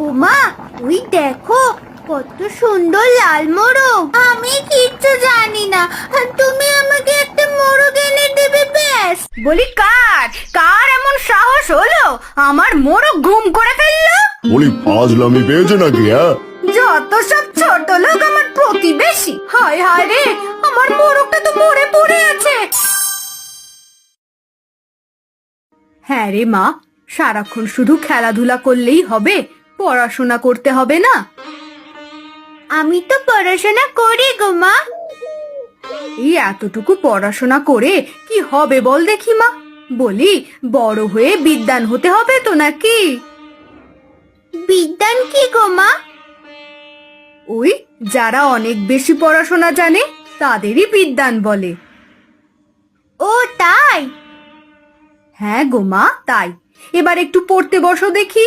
ওমা, ওই দেখো কত সুন্দর লাল মোরগ। আমি কিচ্ছু জানি না, তুমি আমাকে একটা মোরগ এনে দেবে ব্যাস। বলি কার কার এমন সাহস হলো আমার মোরগ গুম করে ফেললো? বলি ফাজলামি পেয়েছে নাকি? যত সব ছোট লোক আমার প্রতিবেশী। হায় হায় রে, আমার মোরগটা তো মরে পড়ে আছে। হ্যাঁ রে মা, সারাক্ষণ শুধু খেলাধুলা করলেই হবে? পড়াশোনা করতে হবে না? আমি তো পড়াশোনা করি গো মা। এই এতটুকু পড়াশোনা করে কি হবে বল দেখি মা? বলি বড় হয়ে বিদ্বান হতে হবে তো নাকি? বিদ্বান কি গো মা? ওই যারা অনেক বেশি পড়াশোনা জানে তাদেরই বিদ্বান বলে। ও তাই? হ্যাঁ গো মা, তাই। এবার একটু পড়তে বসো দেখি।